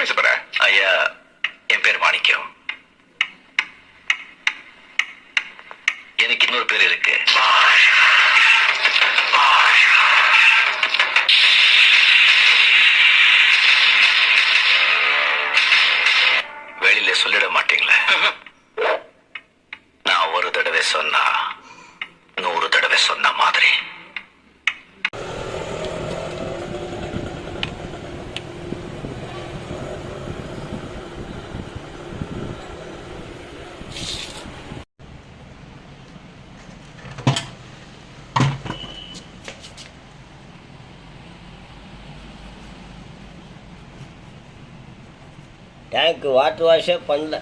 பேச போற? ஐயா, என் பேர் மாணிக்கம். எனக்கு இன்னொரு பேர் இருக்கு. வெளியில சொல்லிட மாட்டீங்களே. நான் ஒரு தடவை சொன்னா 100 தடவை சொன்ன மாதிரி. டேங்க்கு வாட்டர் வாஷே பண்ணல.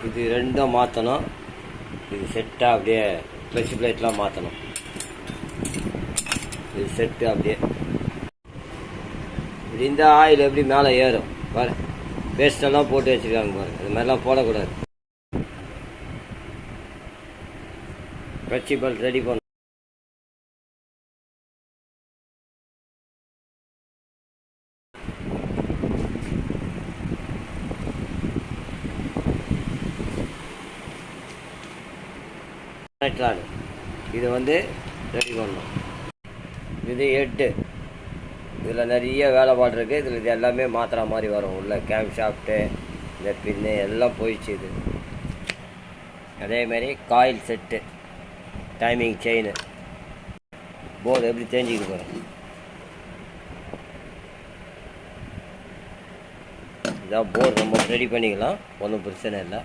இது ரெண்டும் மாற்றணும். இது செட்டாக அப்படியே ப்ளஷ் பிளேட்லாம் மாற்றணும். இது செட்டு அப்படியே இப்படி இந்த ஆயில் எப்படி மேலே ஏறும் பாரு. பேஸ்டெல்லாம் போட்டு வச்சுருக்காங்க பாரு. இது மாதிரிலாம் போடக்கூடாது. ப்ளஷ் பெல்ட் ரெடி பண்ணணும். இது வந்து ரெடி பண்ணணும். இது ஹெட்டு. இதில் நிறைய வேலைப்பாடு இருக்குது. இதில் இது எல்லாமே மாத்திர மாதிரி வரும். உள்ள கேம் ஷாஃப்ட்டு, இந்த பின்னு எல்லாம் போயிடுச்சு. இது அதேமாரி coil set, timing chain, board எப்படி தெரிஞ்சுக்க போகிறேன். இதான் போர்டு நம்ம ரெடி பண்ணிக்கலாம். ஒன்றும் பிரச்சனை இல்லை.